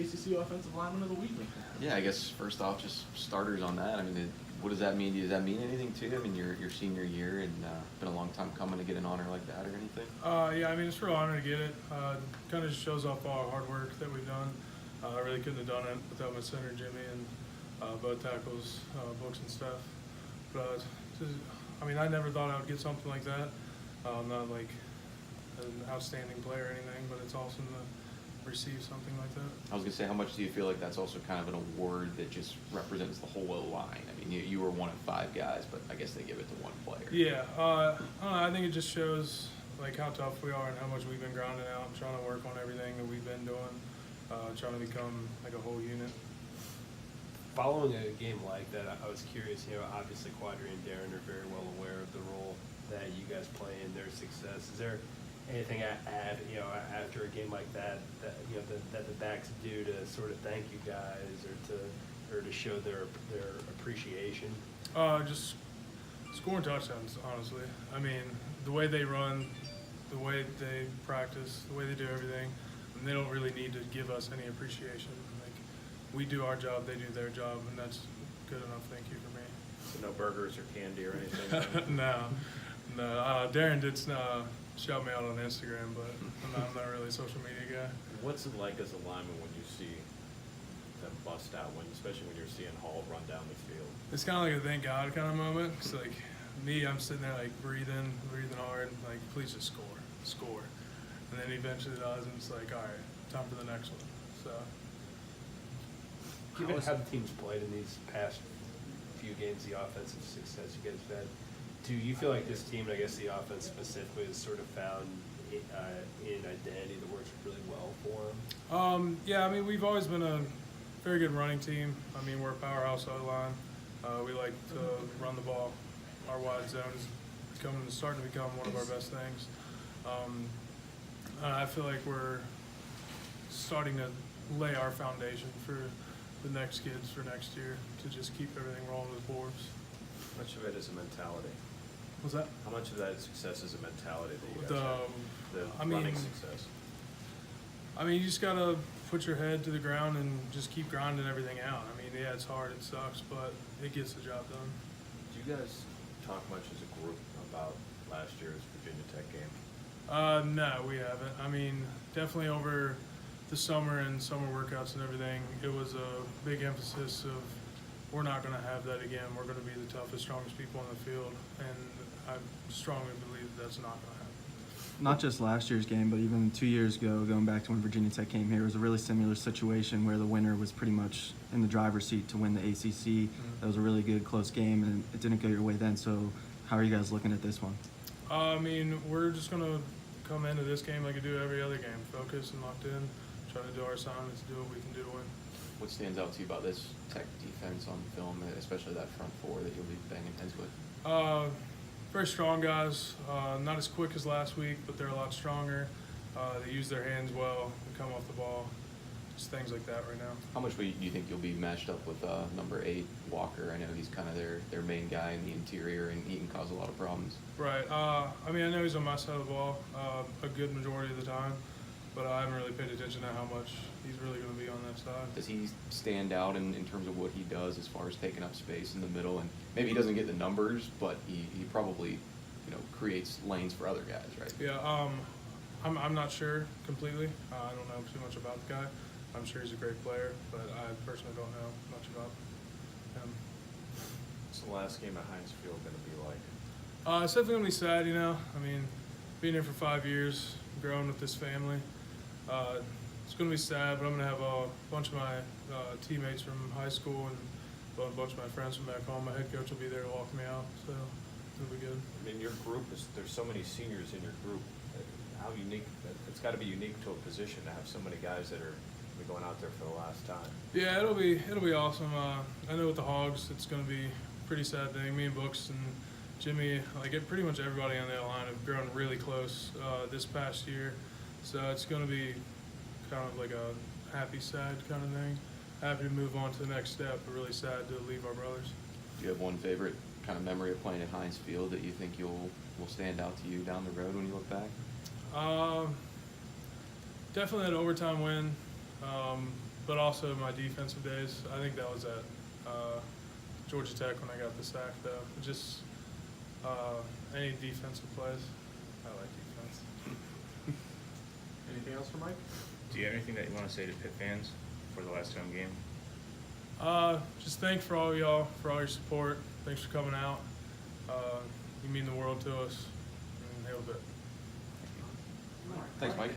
ACC Offensive Lineman of the Week. Yeah, I guess first off, just starters on that. I mean, what does that mean? Does that mean anything to you? I mean, your senior year, and been a long time coming to get an honor like that or anything? Yeah, I mean, it's a real honor to get it. Kind of just shows off all our hard work that we've done. I really couldn't have done it without my center, Jimmy, and both tackles, books and stuff. But, I mean, I never thought I would get something like that. I'm not like an outstanding player or anything, but it's awesome to receive something like that. I was going to say, how much do you feel like that's also kind of an award that just represents the whole line? I mean, you were one of 5 guys, but I guess they give it to one player. Yeah, I don't know, I think it just shows like how tough we are and how much we've been grinding out, trying to work on everything that we've been doing, trying to become like a whole unit. Following a game like that, I was curious, obviously Quadri and Darren are very well aware of the role that you guys play in their success. Is there anything after a game like that that the backs do to sort of thank you guys or to show their appreciation? Just scoring touchdowns, honestly. I mean, the way they run, the way they practice, the way they do everything, and they don't really need to give us any appreciation. Like, we do our job, they do their job, and that's good enough. Thank you for me. So no burgers or candy or anything? No. Darren did shout me out on Instagram, but I'm not really a social media guy. What's it like as a lineman when you see them bust out, especially when you're seeing Hall run down the field? It's kind of like a thank God kind of moment. It's like me, I'm sitting there like breathing hard, like please just score. And then he eventually does, and it's like, all right, time for the next one. So. Given how the team's played in these past few games, the offensive success you guys have had, do you feel like this team, and I guess the offense specifically, has sort of found an identity that works really well for them? Yeah, I mean, we've always been a very good running team. I mean, we're a powerhouse O-line. We like to run the ball. Our wide zone is starting to become one of our best things. I feel like we're starting to lay our foundation for the next kids for next year to just keep everything rolling with Forbes. How much of it is a mentality? What's that? How much of that success is a mentality that you guys have? Running success. I mean, you just gotta put your head to the ground and just keep grinding everything out. I mean, yeah, it's hard, it sucks, but it gets the job done. Do you guys talk much as a group about last year's Virginia Tech game? No, we haven't. I mean, definitely over the summer and summer workouts and everything, it was a big emphasis of we're not going to have that again. We're going to be the toughest, strongest people on the field, and I strongly believe that's not going to happen. Not just last year's game, but even 2 years ago, going back to when Virginia Tech came here, it was a really similar situation where the winner was pretty much in the driver's seat to win the ACC. That was a really good, close game, and it didn't go your way then. So how are you guys looking at this one? I mean, we're just going to come into this game like we do every other game, focused and locked in, try to do our assignments, do what we can do to win. What stands out to you about this Tech defense on film, especially that front four that you'll be banging heads with? Very strong guys. Not as quick as last week, but they're a lot stronger. They use their hands well and come off the ball. Just things like that right now. How much do you think you'll be matched up with number 8, Walker? I know he's kind of their main guy in the interior, and he can cause a lot of problems. Right. I mean, I know he's on my side of the ball a good majority of the time, but I haven't really paid attention to how much he's really going to be on that side. Does he stand out in terms of what he does as far as taking up space in the middle? And maybe he doesn't get the numbers, but he probably creates lanes for other guys, right? Yeah. I'm not sure completely. I don't know too much about the guy. I'm sure he's a great player, but I personally don't know much about him. What's the last game at Heinz Field going to be like? It's definitely going to be sad, I mean, being here for 5 years, growing with this family. It's going to be sad, but I'm going to have a bunch of my teammates from high school and a bunch of my friends from back home. My head coach will be there to walk me out, so it'll be good. I mean, your group there's so many seniors in your group. How unique, it's got to be unique to a position to have so many guys that are going out there for the last time. Yeah, it'll be awesome. I know with the Hogs, it's going to be a pretty sad thing. Me and Books and Jimmy, pretty much everybody on that line have grown really close this past year. So it's going to be kind of like a happy, sad kind of thing. Happy to move on to the next step, but really sad to leave our brothers. Do you have one favorite kind of memory of playing at Heinz Field that you think will stand out to you down the road when you look back? Definitely an overtime win. but also my defensive days. I think that was at Georgia Tech when I got the sack, though. Just any defensive plays. I like defense. Anything else for Mike? Do you have anything that you want to say to Pitt fans for the last home game? Just thanks for all y'all, for all your support. Thanks for coming out. You mean the world to us. And hail Pitt. Thanks, Mike.